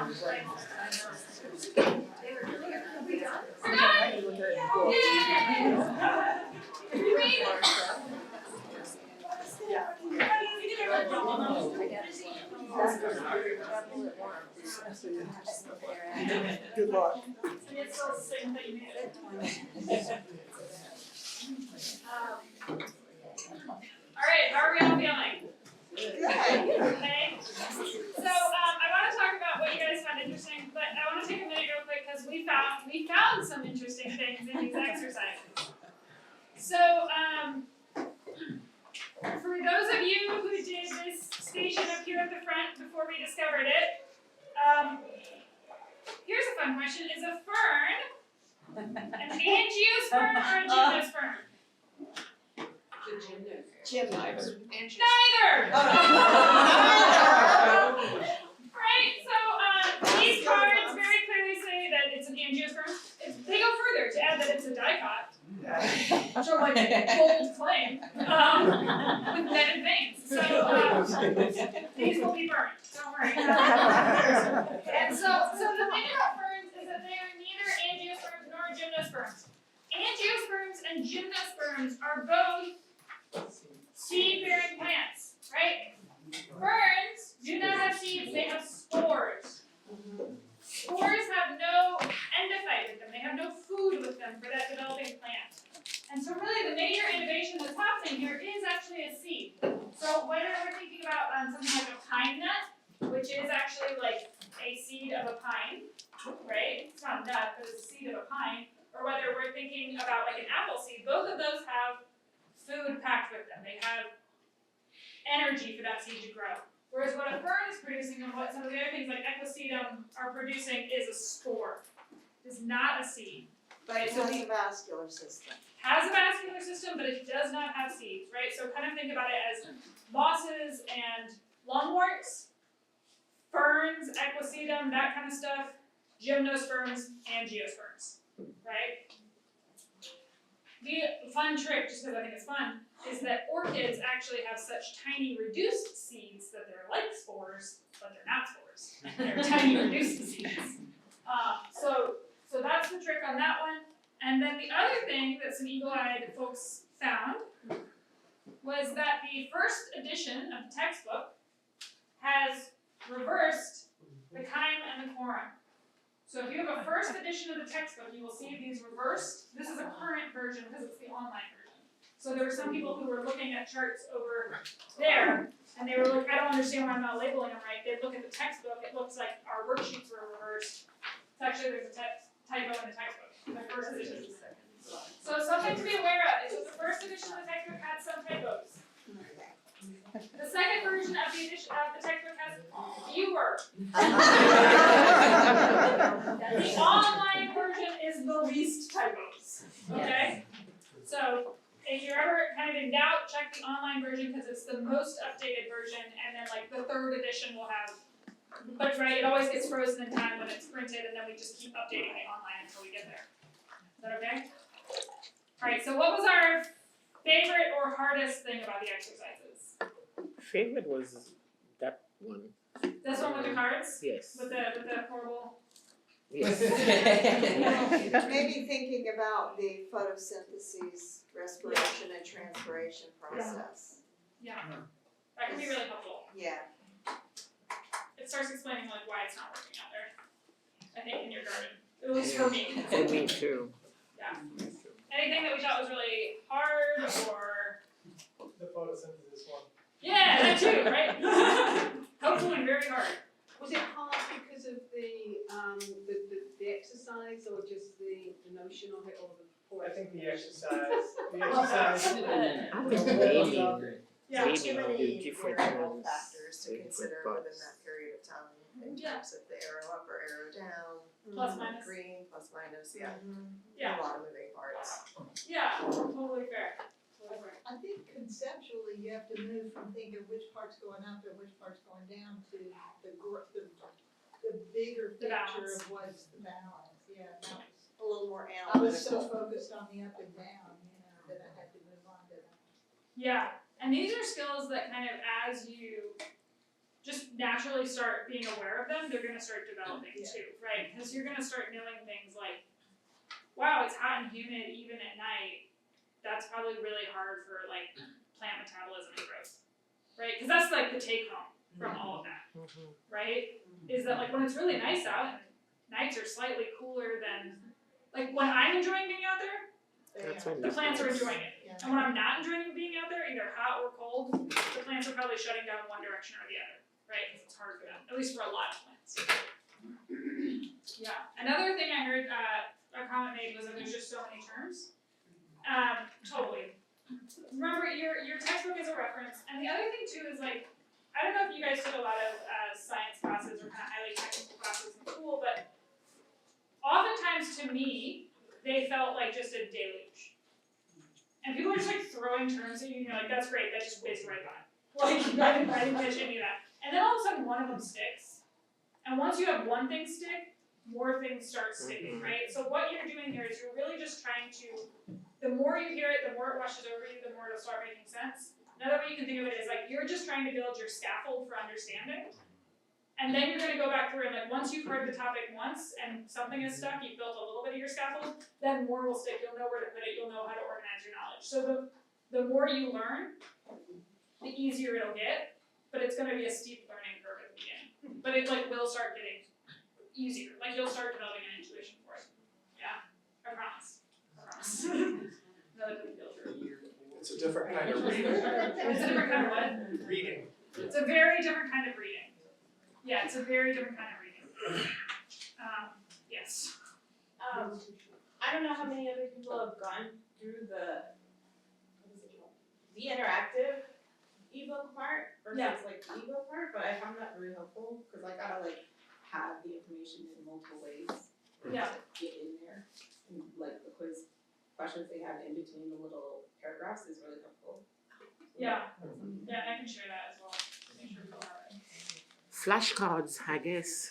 Good luck. All right, how are we all feeling? Okay. So I want to talk about what you guys found interesting, but I want to take a minute real quick because we found some interesting things in these exercises. So for those of you who did this station up here at the front before we discovered it, here's a fun question: is a fern an angiosperm or a gymnosperm? Gymnosperm. Neither! Right, so these cards very clearly say that it's an angiosperm. They go further to add that it's a dicot, which are like bold claim, with netted veins. So these will be burned, don't worry. And so the thing about ferns is that they are neither angiosperms nor gymnosperms. Angiosperms and gymnosperms are both seed-bearing plants, right? Ferns do not have seeds, they have spores. Spores have no endophyte with them, they have no food with them for that developing plant. And so really the major innovation that's happening here is actually a seed. So whether we're thinking about something like a pine nut, which is actually like a seed of a pine, right? It's not a nut, but it's a seed of a pine. Or whether we're thinking about like an apple seed, both of those have food packed with them. They have energy for that seed to grow. Whereas what a fern is producing and what some of the other things like equisedum are producing is a spore. It is not a seed. But it has a vascular system. Has a vascular system, but it does not have seeds, right? So kind of think about it as mosses and lungworts, ferns, equisedum, that kind of stuff, gymnosperms, angiosperms, right? The fun trick, just because I think it's fun, is that orchids actually have such tiny reduced seeds that they're like spores, but they're not spores. They're tiny reduced seeds. So that's the trick on that one. And then the other thing that some eagle-eyed folks found was that the first edition of the textbook has reversed the chyme and the quorum. So if you have a first edition of the textbook, you will see these reversed. This is a current version because it's the online version. So there were some people who were looking at charts over there, and they were like, I don't understand why I'm not labeling them right. They'd look at the textbook, it looks like our worksheets were reversed. It's actually, there's a typo in the textbook, in the first edition. So something to be aware of is that the first edition of the textbook had some typos. The second version of the textbook has fewer. The online version is the least typos. Okay? So if you're ever kind of in doubt, check the online version because it's the most updated version, and then like the third edition will have, but right, it always gets frozen in time when it's printed, and then we just keep updating it online until we get there. Is that okay? Alright, so what was our favorite or hardest thing about the exercises? Favorite was that one. This one with the cards? Yes. With the horrible. Yes. Maybe thinking about the photosynthesis, respiration, and transpiration process. Yeah. That can be really helpful. Yeah. It starts explaining like why it's not working out there. I think in your garden. At least for me. For me too. Yeah. Anything that we thought was really hard or The photosynthesis one. yeah, that too, right? Helpful and very hard. Was it hard because of the exercise or just the notion of it or the I think the exercise. The exercise. I think maybe Yeah. maybe Too the many different variable ones. factors to with consider parts. within that period of time in Yeah. terms of the arrow up or arrow down, Plus minus. green, plus minus, yeah. Yeah. A lot of moving parts. Yeah, totally fair. Totally fair. I think conceptually, you have to move from thinking which part's going up and which part's going down to the bigger The picture balance. of what's the balance, yeah. That was, A little more I was so analytical. focused on the up and down, that I had to move on to that. Yeah. And these are skills that kind of as you just naturally start being aware of them, they're gonna start developing too, right? Because you're gonna start knowing things like, wow, it's hot and humid even at night. That's probably really hard for like plant metabolism and growth, right? Because that's like the take home from all of that, right? Is that like when it's really nice out and nights are slightly cooler than, like when I'm enjoying being out there, That's when the plants are enjoying it. Yeah. And when I'm not enjoying being out there, either hot or cold, the plants are probably shutting down one direction or the other, right? Because it's hard for them, at least for a lot of plants. Yeah. Another thing I heard a comment made was that there's just so many terms. Totally. Remember, your textbook is a reference, and the other thing too is like, I don't know if you guys took a lot of science classes or kind of highly technical classes in school, but oftentimes to me, they felt like just a deluge. And people are just like throwing terms at you, and you're like, that's great, that just whizzed right by. Like, I didn't catch any of that. And then all of a sudden one of them sticks. And once you have one thing stick, more things start sticking, right? So what you're doing here is you're really just trying to, the more you hear it, the more it washes over you, the more it'll start making sense. Another way you can think of it is like, you're just trying to build your scaffold for understanding. And then you're gonna go back through and like, once you've heard the topic once and something is stuck, you've built a little bit of your scaffold, then more will stick, you'll know where to put it, you'll know how to organize your knowledge. So the more you learn, the easier it'll get, but it's gonna be a steep learning curve at the beginning. But it like will start getting easier, like you'll start developing an intuition for it. Yeah, I promise. Another thing to build through. It's a different kind of reading. It's a different kind of what? Reading. It's a very different kind of reading. Yeah, it's a very different kind of reading. Yes. I don't know how many other people have gone through the, what is it called? The interactive ebook part versus Yeah. like the ebook part, but I found that really helpful because I gotta like have the information in multiple ways Yeah. to get in there. And like the quiz questions they have in between the little paragraphs is really helpful. Yeah. Yeah, and I can share that as well. Make sure people have it. Flashcards, I guess.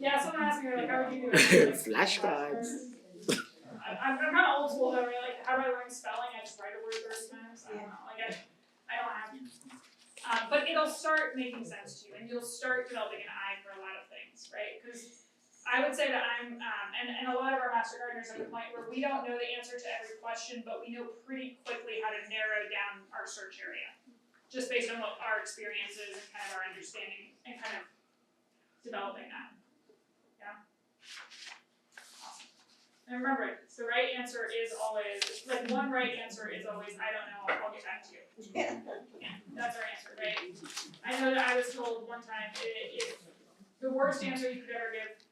Yeah, someone asked me like, how would you do it? Flashcards. I'm kind of old school though, right? Like, how do I learn spelling? I just write a word first times. I don't know. Like, I don't have. But it'll start making sense to you, and you'll start developing an eye for a lot of things, right? Because I would say that I'm, and a lot of our master gardeners are at the point where we don't know the answer to every question, but we know pretty quickly how to narrow down our search area, just based on what our experience is and kind of our understanding and kind of developing that. Yeah. Awesome. And remember, the right answer is always, like one right answer is always, I don't know, I'll get back to you. Yeah, that's our answer, right? I know that I was told one time, if the worst answer you could ever give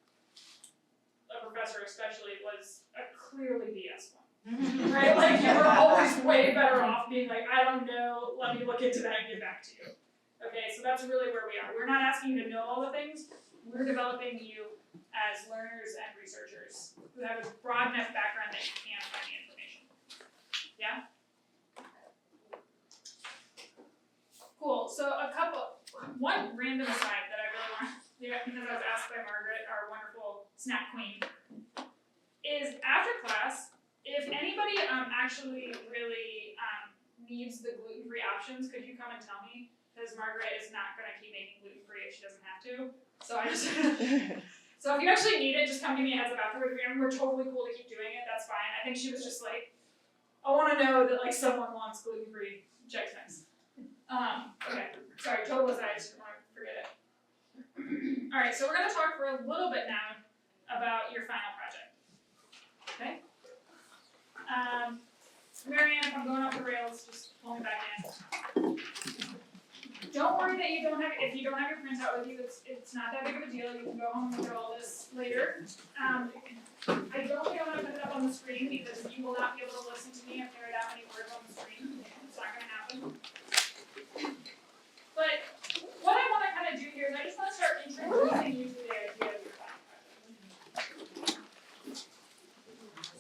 a professor especially was a clearly BS one. Right? Like you were always way better off being like, I don't know, let me look into that and get back to you. Okay, so that's really where we are. We're not asking you to know all the things, we're developing you as learners and researchers who have a broad enough background that you can find the information. Yeah? Cool, so one random aside that I really want, because I was asked by Margaret, our wonderful snack queen, is after class, if anybody actually really needs the gluten-free options, could you come and tell me? Because Margaret is not gonna keep making gluten-free if she doesn't have to. So so if you actually need it, just come give me a heads up afterwards. We're totally cool to keep doing it, that's fine. I think she was just like, I wanna know that like someone wants gluten-free Chex Mix. Okay, sorry, total aside, I just didn't wanna forget it. Alright, so we're gonna talk for a little bit now about your final project. Okay? Marianne, if I'm going off the rails, just pull me back in. Don't worry that you don't have, if you don't have your printout with you, it's not that big of a deal, you can go home and look at all this later. I don't think I'm gonna put it up on the screen because you will not be able to listen to me if there are that many words on the screen, it's not gonna happen. But what I wanna kinda do here is I just wanna start introducing you to the idea of your final project.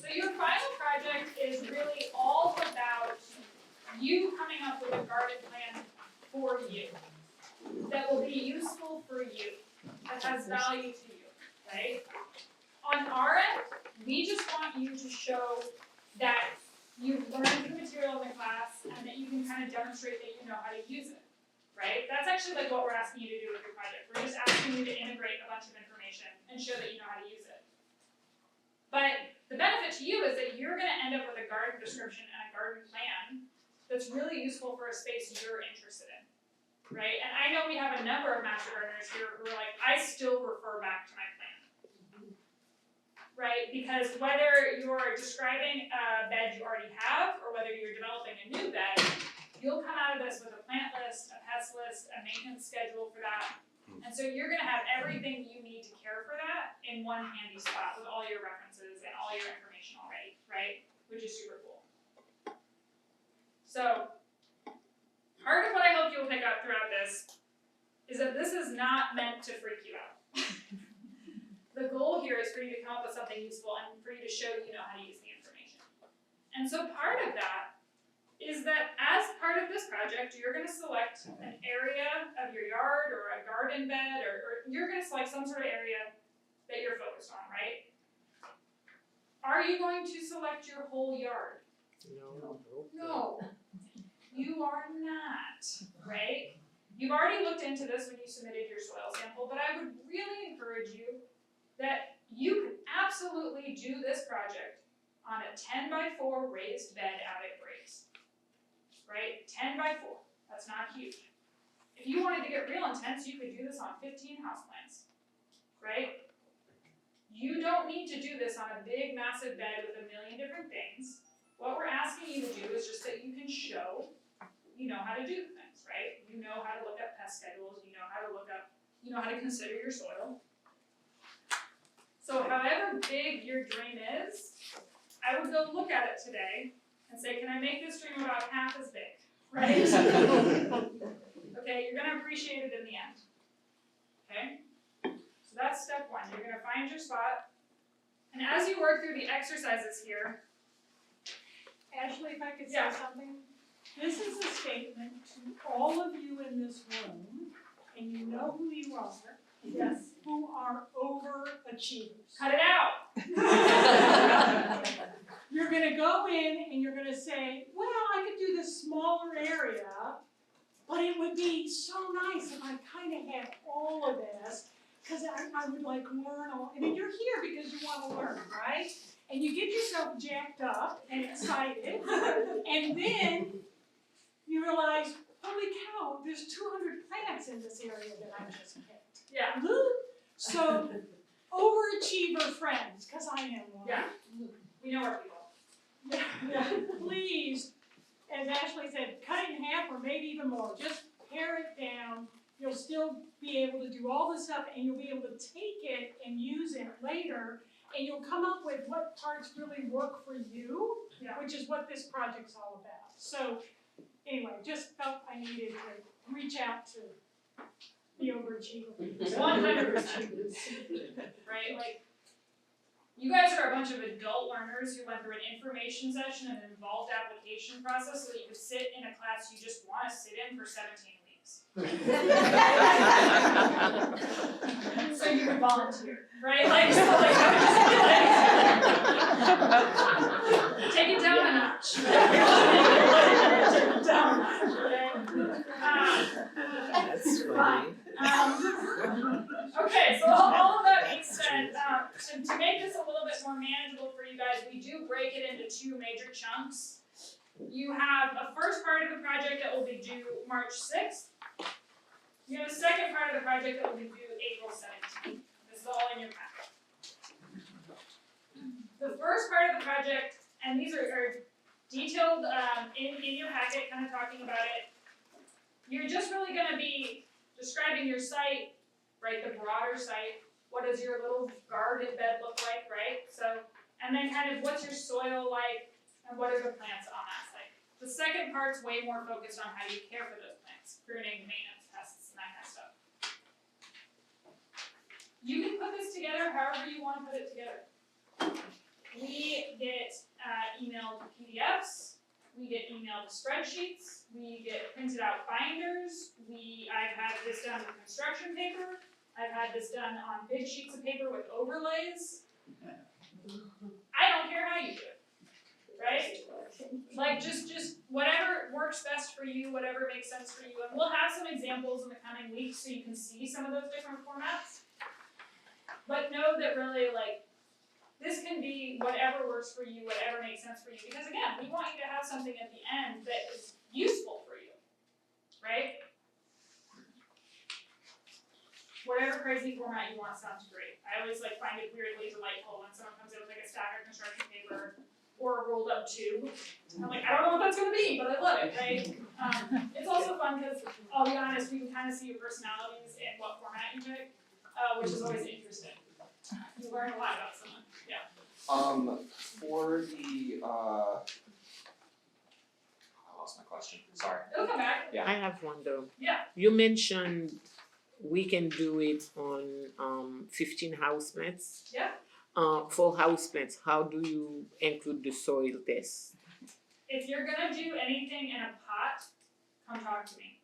So your final project is really all about you coming up with a garden plan for you, that will be useful for you, that has value to you, right? On our end, we just want you to show that you've learned the material in the class and that you can kind of demonstrate that you know how to use it, right? That's actually like what we're asking you to do with your project. We're just asking you to integrate a bunch of information and show that you know how to use it. But the benefit to you is that you're gonna end up with a garden description and a garden plan that's really useful for a space you're interested in, right? And I know we have a number of master gardeners here who are like, I still refer back to my plan, right? Because whether you're describing a bed you already have or whether you're developing a new bed, you'll come out of this with a plant list, a pest list, a maintenance schedule for that. And so you're gonna have everything you need to care for that in one handy spot with all your references and all your information already, right? Which is super cool. So, part of what I hope you'll pick up throughout this is that this is not meant to freak you out. The goal here is for you to come up with something useful and for you to show you know how to use the information. And so part of that is that as part of this project, you're gonna select an area of your yard or a garden bed, or you're gonna select some sort of area that you're focused on, right? Are you going to select your whole yard? No, you are not, right? You've already looked into this when you submitted your soil sample, but I would really encourage you that you could absolutely do this project on a 10x4 raised bed out at Grace. Right? 10x4. That's not huge. If you wanted to get real intense, you could do this on 15 houseplants. Right? You don't need to do this on a big, massive bed with a million different things. What we're asking you to do is just that you can show you know how to do things, right? You know how to look up pest schedules, you know how to consider your soil. So however big your dream is, I would go look at it today and say, can I make this dream about half as big, right? Okay, you're gonna appreciate it in the end, okay? So that's step one, you're gonna find your spot, and as you work through the exercises here, Ashley, if I could say Yeah. something. This is a statement to all of you in this room, and you know who you are. Yes. Who are overachievers. cut it out. You're gonna go in and you're gonna say, well, I could do this smaller area, but it would be so nice if I kind of had all of this, because I would like learn all, I mean, you're here because you want to learn, right? And you get yourself jacked up and excited, and then you realize, holy cow, there's 200 plants in this area that I just picked. Yeah. So, overachiever friends, because I am one. Yeah. We know our people. Yeah, please, as Ashley said, cut it in half or maybe even more. Just pare it down. You'll still be able to do all this stuff, and you'll be able to take it and use it later, and you'll come up with what parts really work for you, Yeah. which is what this project's all about. So anyway, just felt I needed to reach out to the overachiever. 100%. Right? Like, you guys are a bunch of adult learners who went through an information session and an involved application process so that you could sit in a class you just want to sit in for 17 weeks. So you could volunteer, right? Like, so like, I would just be like, take it down a notch. Take it down a notch. That's funny. Okay, so all of that being said, to make this a little bit more manageable for you guys, we do break it into two major chunks. You have a first part of the project that will be due March 6th. You have a second part of the project that will be due April 17th. This is all in your packet. The first part of the project, and these are detailed in your packet, kind of talking about it. You're just really going to be describing your site, right, the broader site. What does your little garden bed look like, right? So, and then kind of what's your soil like, and what are the plants on that site. The second part's way more focused on how you care for those plants, pruning, maintenance, pests, and that kind of stuff. You can put this together however you want to put it together. We get emailed PDFs, we get emailed spreadsheets, we get printed out binders, I've had this done with construction paper, I've had this done on big sheets of paper with overlays. I don't care how you do it. right? Like just whatever works best for you, whatever makes sense for you, and we'll have some examples in the coming weeks so you can see some of those different formats. But know that really like this can be whatever works for you, whatever makes sense for you, because again, we want you to have something at the end that is useful for you, right? Whatever crazy format you want sounds great. I always like find it weirdly delightful when someone comes in with like a stack of construction paper or a rolled up tube. I'm like, I don't know what that's gonna be, but I love it, right? It's also fun because I'll be honest, we can kind of see your personalities and what format you pick, which is always interesting. You learn a lot about someone. Yeah. For the I lost my question, sorry. It'll come back. I have one though. Yeah. You mentioned we can do it on 15 housemates. Yeah. For houseplants, how do you include the soil test? If you're gonna do anything in a pot, come talk to me.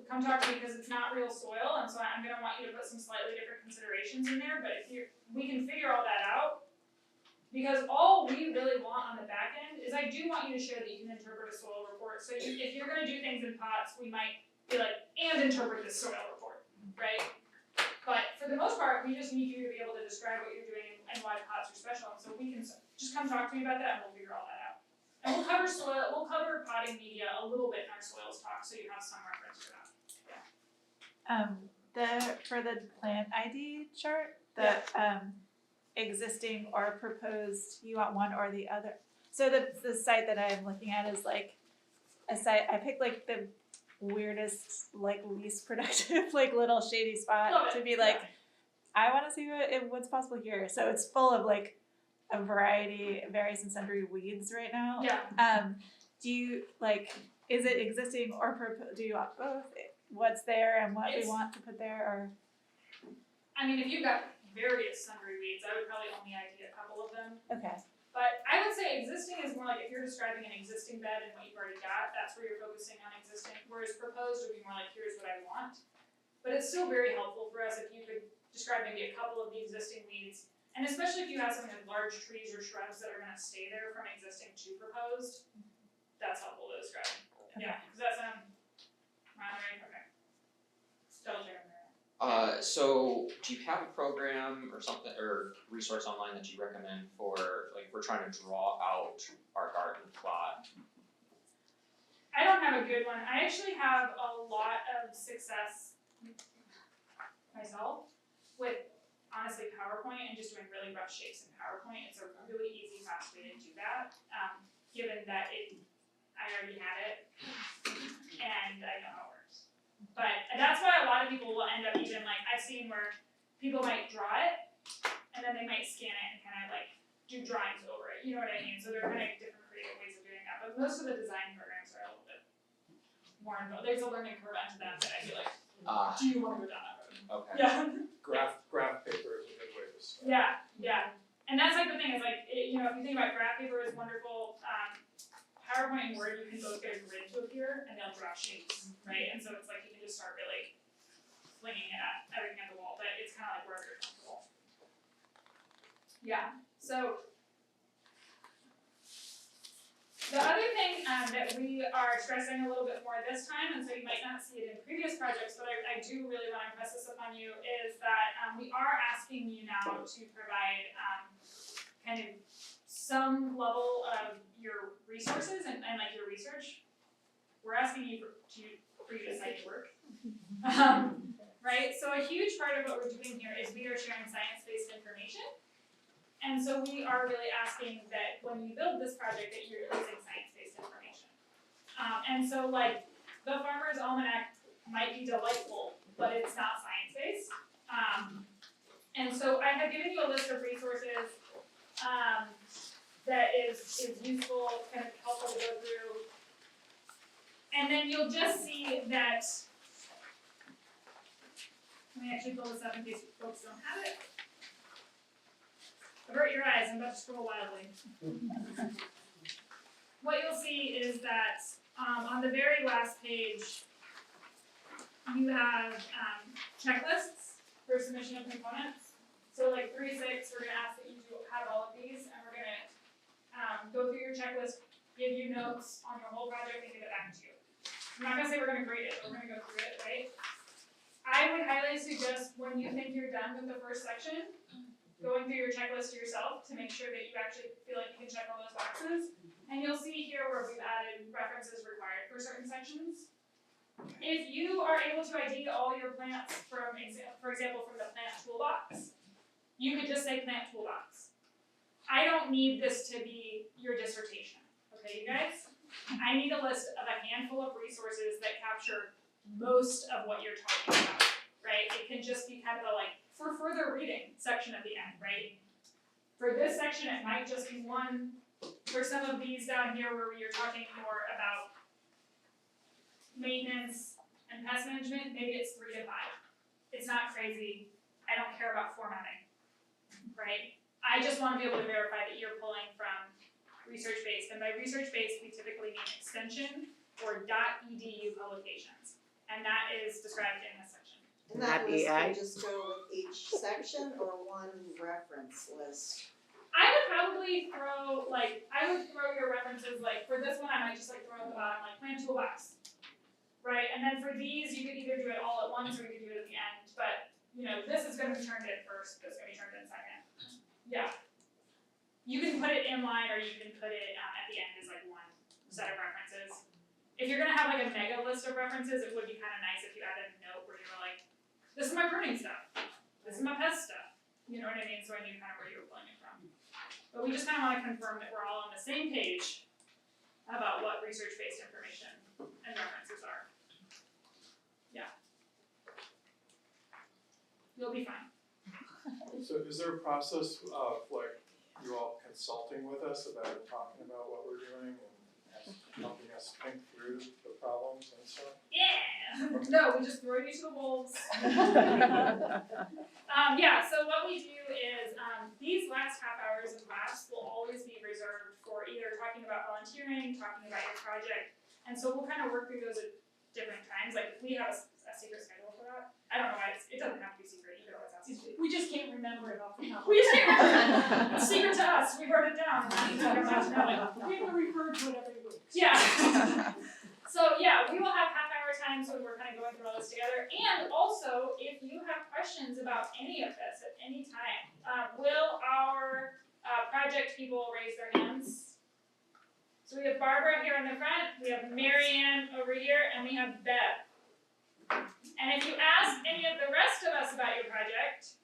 Come talk to me because it's not real soil, and so I'm gonna want you to put some slightly different considerations in there, but we can figure all that out. Because all we really want on the back end is I do want you to show that you can interpret a soil report. So if you're gonna do things in pots, we might be like, and interpret this soil report, right? But for the most part, we just need you to be able to describe what you're doing and why pots are special, and so we can just come talk to me about that and we'll figure all that out. And we'll cover potting media a little bit in our soils talk, so you have some reference for that. For the plant ID chart, the existing or proposed, you want one or the other. So the site that I'm looking at is like a site, I picked like the weirdest, like least productive, like little shady spot to be like, I wanna see what's possible here. So it's full of like a variety, various and sundry weeds right now. Yeah. Do you like, is it existing or do you want both? What's there and what we want to put there, or? I mean, if you've got various sundry weeds, I would probably only ID a couple of them. Okay. But I would say existing is more like if you're describing an existing bed and what you've already got, that's where you're focusing on existing. Whereas proposed would be more like, here's what I want. But it's still very helpful for us if you could describe maybe a couple of the existing weeds. And especially if you have something like large trees or shrubs that are gonna stay there from existing to proposed, that's helpful to describe. Okay. Yeah, does that sound right? Okay. Double check on that. So do you have a program or something, or resource online that you recommend for, like, if we're trying to draw out our garden plot? I don't have a good one. I actually have a lot of success myself with honestly PowerPoint and just doing really rough shapes in PowerPoint. It's a really easy, fast way to do that. Given that I already had it and I know how it works. But that's why a lot of people will end up even like, I've seen where people might draw it and then they might scan it and kind of like do drawings over it. You know what I mean? So there are kind of different creative ways of doing that. But most of the design programs are a little bit more involved. There's a learning curve onto that I feel like, do you want to go down that road? Okay. Yeah. Graph paper is a good way to start. Yeah. And that's like the thing is like, if you think about graph paper is wonderful, PowerPoint and Word, you can both get a grid to appear and they'll draw shapes, right? And so it's like you can just start really flinging it at everything at the wall, but it's kind of like wherever you're comfortable. Yeah, so the other thing that we are stressing a little bit more this time, and so you might not see it in previous projects, but I do really want to impress this upon you, is that we are asking you now to provide kind of some level of your resources and like your research. We're asking you for you to cite your work. Right? So a huge part of what we're doing here is we are sharing science-based information. And so we are really asking that when you build this project that you're using science-based information. And so like the Farmer's Almanac might be delightful, but it's not science-based. And so I have given you a list of resources that is useful, kind of helpful to go through. And then you'll just see that, let me actually pull this up in case folks don't have it. Avert your eyes, I'm about to scroll wildly. What you'll see is that on the very last page, you have checklists for submission of components. So like 3.6, we're gonna ask that you have all of these, and we're gonna go through your checklist, give you notes on your whole project and give it back to you. I'm not gonna say we're gonna grade it, but we're gonna go through it, right? I would highly suggest when you think you're done with the first section, going through your checklist yourself to make sure that you actually feel like you can check all those boxes. And you'll see here where we've added references required for certain sections. If you are able to ID all your plants from, for example, from the plant toolbox, you could just say plant toolbox. I don't need this to be your dissertation, okay, you guys? I need a list of a handful of resources that capture most of what you're talking about, right? It can just be kind of a like, for further reading section at the end, right? For this section, it might just be one. For some of these down here where you're talking more about maintenance and pest management, maybe it's 3 to 5. It's not crazy. I don't care about formatting, right? I just want to be able to verify that you're pulling from research-based, and by research-based, we typically mean extension or .edu publications, and that is described in this section. And that Not list AI? would just go with each section or one reference list? I would probably throw, your references, like, for this one, I might just, like, throw at the bottom, like, plant toolbox, right? And then for these, you could either do it all at once or you could do it at the end, but, you know, this is gonna be turned in first, this is gonna be turned in second. Yeah. You can put it in line or you can put it, at the end as, like, one set of references. If you're gonna have, like, a mega list of references, it would be kinda nice if you added a note where you were like, this is my pruning stuff, this is my pest stuff, you know what I mean, so I knew kind of where you were pulling it from. But we just kind of want to confirm that we're all on the same page about what research-based information and references are. Yeah. You'll be fine. So is there a process of like you all consulting with us about talking about what we're doing and helping us think through the problems and stuff? Yeah! No, we just throw you to the wolves. Yeah, so what we do is, these last half hours of class will always be reserved for either talking about volunteering, talking about your project, and so we'll kind of work through those at different times. Like, we have a secret schedule for that. I don't know why it doesn't have to be secret, you could always ask. We just can't remember it off the top. We just can't remember it. It's secret to us, we wrote it down, and we don't have to know it. We have to refer to it every week. Yeah. So yeah, we will have half-hour times when we're kind of going through all this together. And also, if you have questions about any of this at any time, will our project people raise their hands? So we have Barbara here in the front, we have Marianne over here, and we have Bev. And if you ask any of the rest of us about your project,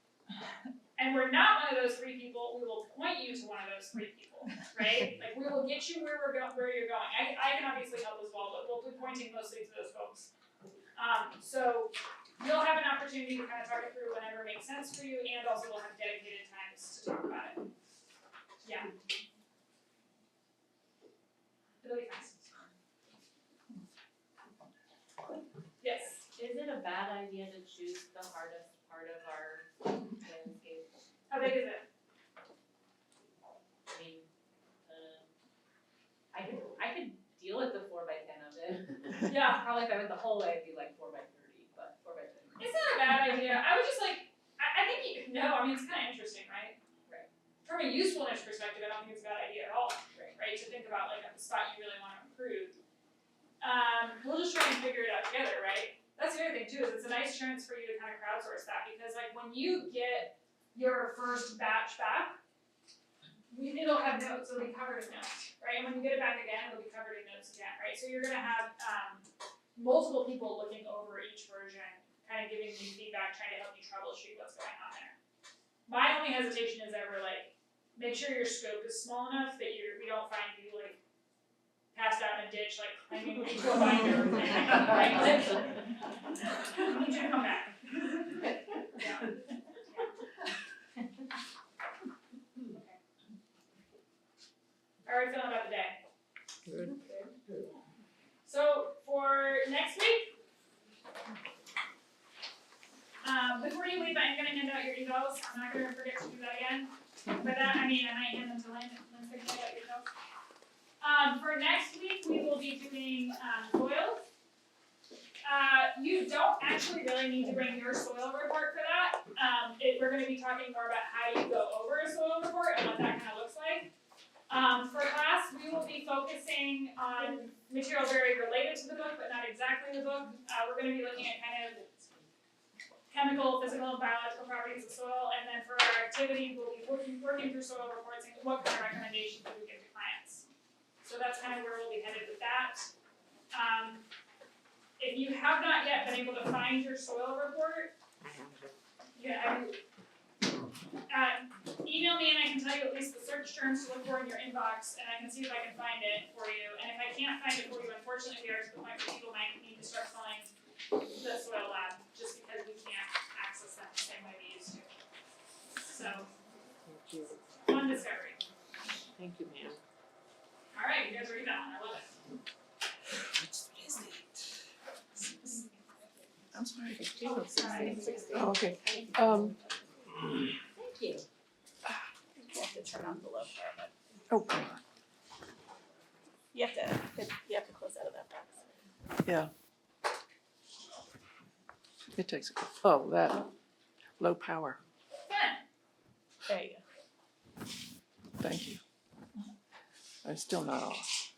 and we're not one of those 3 people, we will point you to one of those 3 people, right? Like, we will get you where where you're going. I can obviously help as well, but we'll be pointing mostly to those folks. So you'll have an opportunity to kind of talk it through whenever it makes sense for you, and also we'll have dedicated times to talk about it. Yeah. It'll be fast. Yes. Is it a bad idea to choose the hardest part of our landscape? How big is it? I mean, I could deal with the 4x10 of it. Yeah. Probably if I went the whole way, it'd be like 4x30, but 4x10. It's not a bad idea. I would just like, I think I mean, it's kind of interesting, right? Right. From a usefulness perspective, I don't think it's a bad idea at all, right? To think about like a spot you really want to improve. We'll just try and figure it out together, right? That's the other thing too, is it's a nice chance for you to kind of crowdsource that, because like when you get your first batch back, it'll have notes, it'll be covered in notes, right? And when you get it back again, it'll be covered in notes again, right? So you're gonna have multiple people looking over each version, kind of giving you feedback, trying to help you troubleshoot what's going on there. My only hesitation is ever like, make sure your scope is small enough that we don't find you like passed out in a ditch, like climbing into a binder, right? Like, I need you to come back. Yeah. How are we feeling about the day? Good. So for next week, before you leave, I'm gonna hand out your evals. I'm not gonna forget to do that again. By that, I mean I might hand them to Lynn. Lynn's gonna hand out your evals. For next week, we will be doing soils. You don't actually really need to bring your soil report for that. We're going to be talking more about how you go over a soil report and what that kind of looks like. For class, will be focusing on material very related to the book, but not exactly the book. We're gonna be looking at kind of chemical, physical, and biological properties of soil, and then for our activity, we'll be working through soil reports and what kind of recommendations we give to clients. So that's kind of where we'll be headed with that. If you have not yet been able to find your soil report, email me and I can tell you at least the search terms to look for in your inbox, and I can see if I can find it for you. And if I can't find it for you, unfortunately, we are to the point where people might need to start calling the soil lab, just because we can't access them the same way we used to. So, Thank you. fun discovery. Thank you, ma'am. All right, you guys are done. I love it. I'm sorry. 15 or 16? Oh, okay. Thank you. You have to turn on the low power button. Oh, come on. You have to close out of that box. Yeah. It takes, oh, that, low power, Fun. There you go. thank you. I'm still not off.